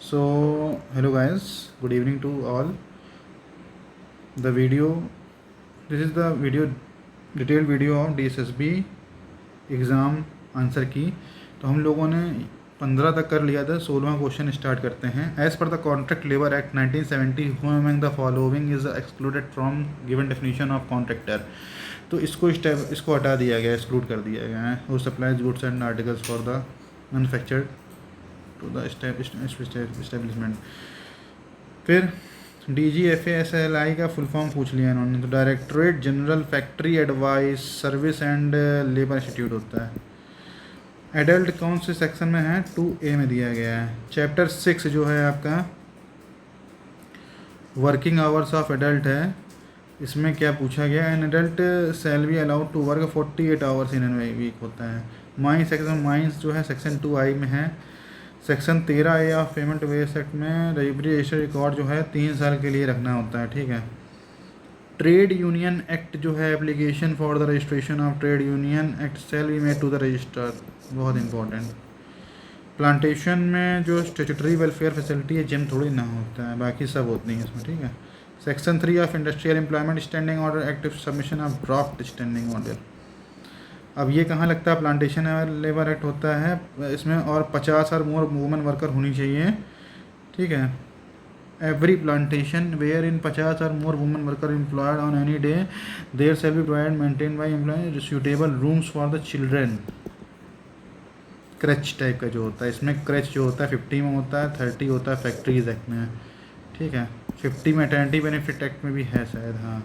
So, hello guys, good evening to all. The video, this is the video, detailed video of DSSB exam answer की। तो हम लोगों ने 15 तक कर लिया था, 16वां क्वेश्चन स्टार्ट करते हैं। As per the contract labour act 1970 who among the following is excluded from given definition of contractor. तो इसको हटा दिया गया, एक्सक्लूड कर दिया गया है। वो supplies goods and articles for the manufactured to the establishment. फिर DGFASLI का फुल फॉर्म पूछ लिया इन्होंने। तो directorate general factory advice service and labour institute होता है। एडल्ट कौन से सेक्शन में है? 2A में दिया गया है। चैप्टर 6 जो है आपका वर्किंग आवर्स ऑफ एडल्ट है। इसमें क्या पूछा गया? An adult shall be allowed to work 48 hours in an week होता है। माइंस जो है सेक्शन 2I में है। Section 13A of payment wage act में रजिस्टर रिकॉर्ड जो है 3 साल के लिए रखना होता है। ठीक है। ट्रेड यूनियन एक्ट जो है application for the registration of trade union act shall be made to the register, बहुत इंपॉर्टेंट। प्लांटेशन में जो स्टेचुटरी वेलफेयर फैसिलिटी है जिम थोड़ी ना होता है, बाकी सब होती हैं इसमें। ठीक है। Section 3 of industrial employment standing order active submission of draft standing order. अब ये कहाँ लगता है? प्लांटेशन लेबर एक्ट होता है इसमें, और 50 और मोर वुमेन वर्कर होनी चाहिए। ठीक है। एवरी प्लांटेशन वेयर इन 50 और more women worker employed on any day there shall be provided maintain by employ suitable rooms for the children. Creche type का जो होता है इसमें, क्रच जो होता है 50 में होता है, 30 होता है फैक्ट्रीज एक्ट में। ठीक है। 50 मैटर्निटी बेनिफिट एक्ट में भी है शायद। हाँ।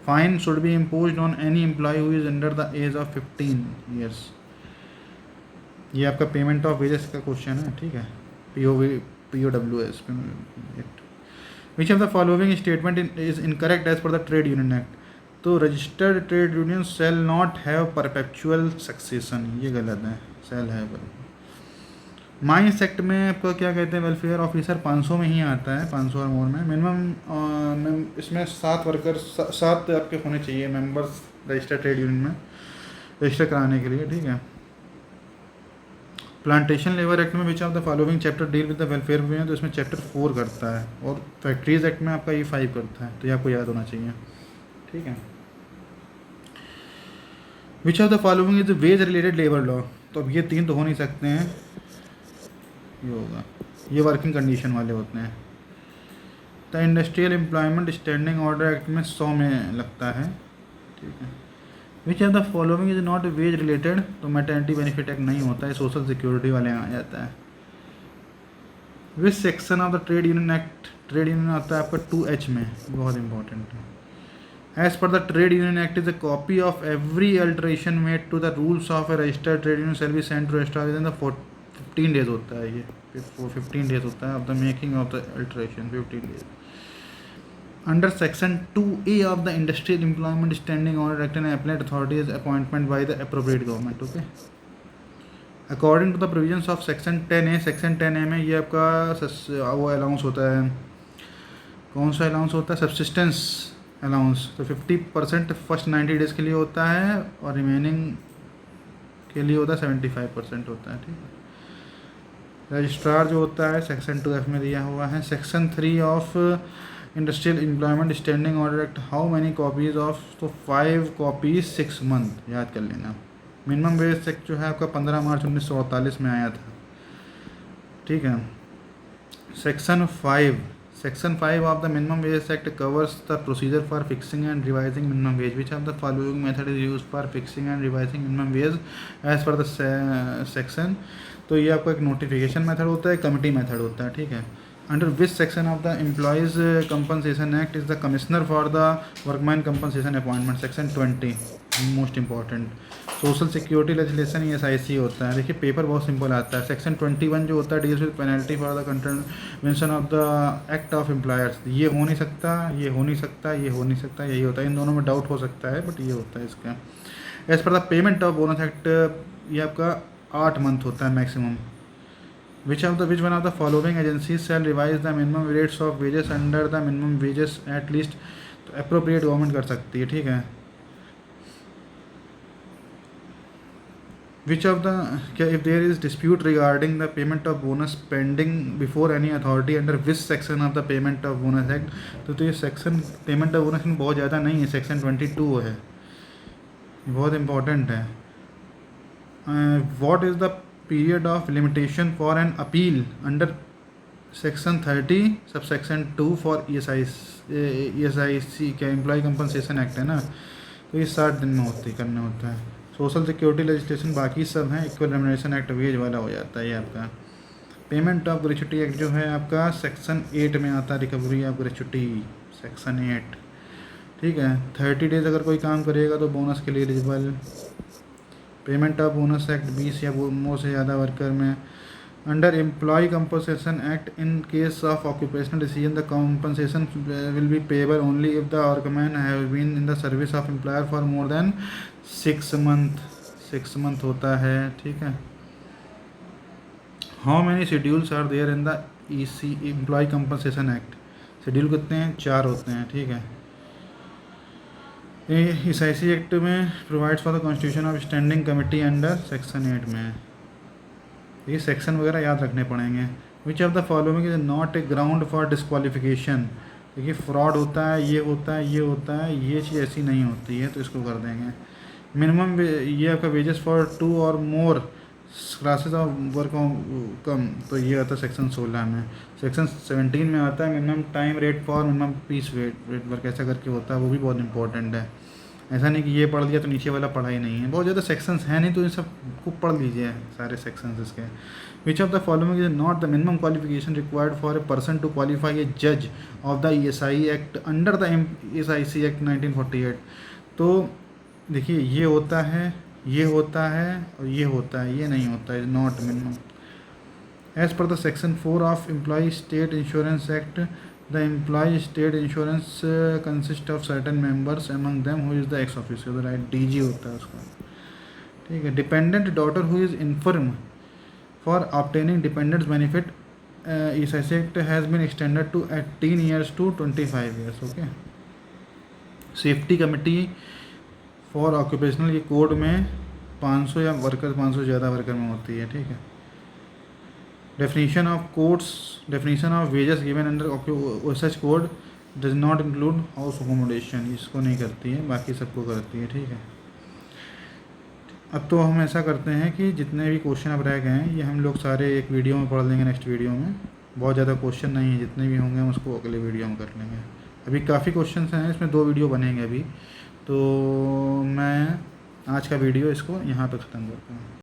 Fine should be imposed on any employ who is under the age of 15 years. ये आपका पेमेंट ऑफ वेजेस का क्वेश्चन है। ठीक है। POWS act. Which of the following statement is incorrect as per the trade union act. तो registered trade union shall not have perpetual succession, ये गलत है। सेल है। माइंस एक्ट में आपको क्या कहते हैं? वेलफेयर ऑफिसर 500 में ही आता है, 500 और मोर में। मिनिमम इसमें 7 वर्कर 7 आपके होने चाहिए मेंबर्स रजिस्टर्ड ट्रेड यूनियन में रजिस्टर कराने के लिए। ठीक है। प्लांटेशन लेबर एक्ट में विच of the following chapter deal with the welfare में, तो इसमें चैप्टर 4 करता है, और फैक्ट्रीज एक्ट में आपका ये 5 करता है, तो ये आपको याद होना चाहिए। ठीक है। Which of the following is wage related labour law. तो अब ये 3 तो हो नहीं सकते हैं, ये होगा, ये वर्किंग कंडीशन वाले होते हैं। The industrial employment standing order act में 100 में लगता है। ठीक है। Which of the following is not wage related, तो मैटर्निटी बेनिफिट एक्ट नहीं होता है, सोशल सिक्योरिटी वाले आ जाता है। Which section of the trade union act, trade union आता है आपका 2H में, बहुत इंपॉर्टेंट है। As per the trade union act is a copy of every alteration made to the rules of a registered trade union shall be sent to registrar within the 15 days होता है। ये 15 days होता है of the making of the alteration, 15 days. Under section 2A of the industrial employment standing order act and applied authority is appointment by the appropriate government. Okay. According to the provisions of section 10A, section 10A में ये आपका वो allowance होता है। कौन सा allowance होता है? Subsistence allowance. तो 50% फर्स्ट 90 डेज़ के लिए होता है, और रिमेनिंग के लिए होता है 75% होता है। ठीक है। रजिस्ट्रार जो होता है सेक्शन 2F में दिया हुआ है। Section 3 of industrial employment standing order act, how many copies of, तो 5 कॉपीज़ 6 मंथ, याद कर लेना। मिनिमम वेज एक्ट जो है आपका 15 मार्च 1948 में आया था। ठीक है। Section 5 of the minimum wage act covers the procedure for fixing and revising minimum wage. Which of the following method is use for fixing and revising minimum wage as per the section. तो ये आपका एक notification method होता है, committee method होता है। ठीक है। Under which section of the employees compensation act is the commissioner for the workman compensation appointment, section 20, most important. Social security legislation ESIC होता है। देखिए पेपर बहुत सिंपल आता है। सेक्शन 21 जो होता है deals with penalty for the contravention of the act of employers. ये हो नहीं सकता, ये हो नहीं सकता, ये हो नहीं सकता, यही होता है। इन दोनों में डाउट हो सकता है, बट ये होता है इसका। As per the payment of bonus act, ये आपका 8 मंथ होता है maximum. Which one of the following agencies shall revise the minimum rates of wages under the minimum wages at least, तो अप्रोप्रिएट गवर्नमेंट कर सकती है। ठीक है। विच ऑफ द क्या if there is dispute regarding the payment of bonus pending before any authority under which section of the payment of bonus act, तो ये section payment of bonus में बहुत ज़्यादा नहीं है, सेक्शन 22 है, बहुत इंपॉर्टेंट है. What is the period of limitation for an appeal under section 30 sub section 2 for ESIC क्या एम्प्लॉय कंपनसेशन एक्ट है ना, तो ये 60 दिन में करना होता है. सोशल सिक्योरिटी लेजिस्लेशन बाकी सब हैं, इक्वल रेम्युनरेशन एक्ट वेज वाला हो जाता है ये आपका. पेमेंट ऑफ ग्रेच्युटी एक्ट जो है आपका सेक्शन 8 में आता है, रिकवरी ऑफ ग्रेच्युटी सेक्शन 8. ठीक है, 30 डेज अगर कोई काम करेगा तो बोनस के लिए eligible. Payment of bonus act 20 या मोर से ज़्यादा वर्कर में. Under employ compensation act in case of occupational decision the compensation will be payable only if the workman have been in the service of employer for more than 6 month. 6 month होता है. ठीक है. How many schedules are there in the employ compensation act. Schedule कितने हैं? 4 होते हैं. ठीक है. इस IC एक्ट में provides for the constitution of standing committee under section 8 में. ये सेक्शन वगैरह याद रखने पड़ेंगे. विच of the following is not a ground for disqualification. देखिए फ्रॉड होता है, ये होता है, ये होता है, ये चीज़ ऐसी नहीं होती है, तो इसको कर देंगे. मिनिमम ये आपका वेजेस फॉर 2 और मोर क्लासेस ऑफ वर्क कम, तो ये आता है सेक्शन 16 में. सेक्शन 17 में आता है minimum time rate for minimum piece rate work, ऐसा करके होता है, वो भी बहुत इंपॉर्टेंट है. ऐसा नहीं कि ये पढ़ लिया तो नीचे वाला पढ़ा ही नहीं है. बहुत ज़्यादा सेक्शंस हैं नहीं, तो इन सब को पढ़ लीजिए सारे सेक्शंस इसके. Which of the following is not the minimum qualification required for a person to qualify a जज of the ESI act under the ESIC act 1948. तो देखिए ये होता है, ये होता है और ये होता है, ये नहीं होता है, not minimum. As per the section 4 of employ state insurance act the employ state insurance consist of certain members among them who is the ex officer, right DG होता है उसका. ठीक है. Dependent daughter who is infirm for obtaining dependents benefit ESIC act has been extended to 18 years to 25 years. Okay. Safety committee for occupational ये code में 500 या worker 500 ज़्यादा worker में होती है. ठीक है. Definition of codes, definition of wages given under OSH code does not include house accommodation, इसको नहीं करती है, बाकी सबको करती है. ठीक है. अब तो हम ऐसा करते हैं कि जितने भी क्वेश्चन अब रह गए हैं ये हम लोग सारे एक वीडियो में पढ़ लेंगे, नेक्स्ट वीडियो में. बहुत ज़्यादा क्वेश्चन नहीं है, जितने भी होंगे हम उसको अगले वीडियो में कर लेंगे. अभी काफ़ी क्वेश्चन हैं, इसमें 2 वीडियो बनेंगे अभी. तो मैं आज का वीडियो इसको यहाँ पे ख़त्म करता हूँ.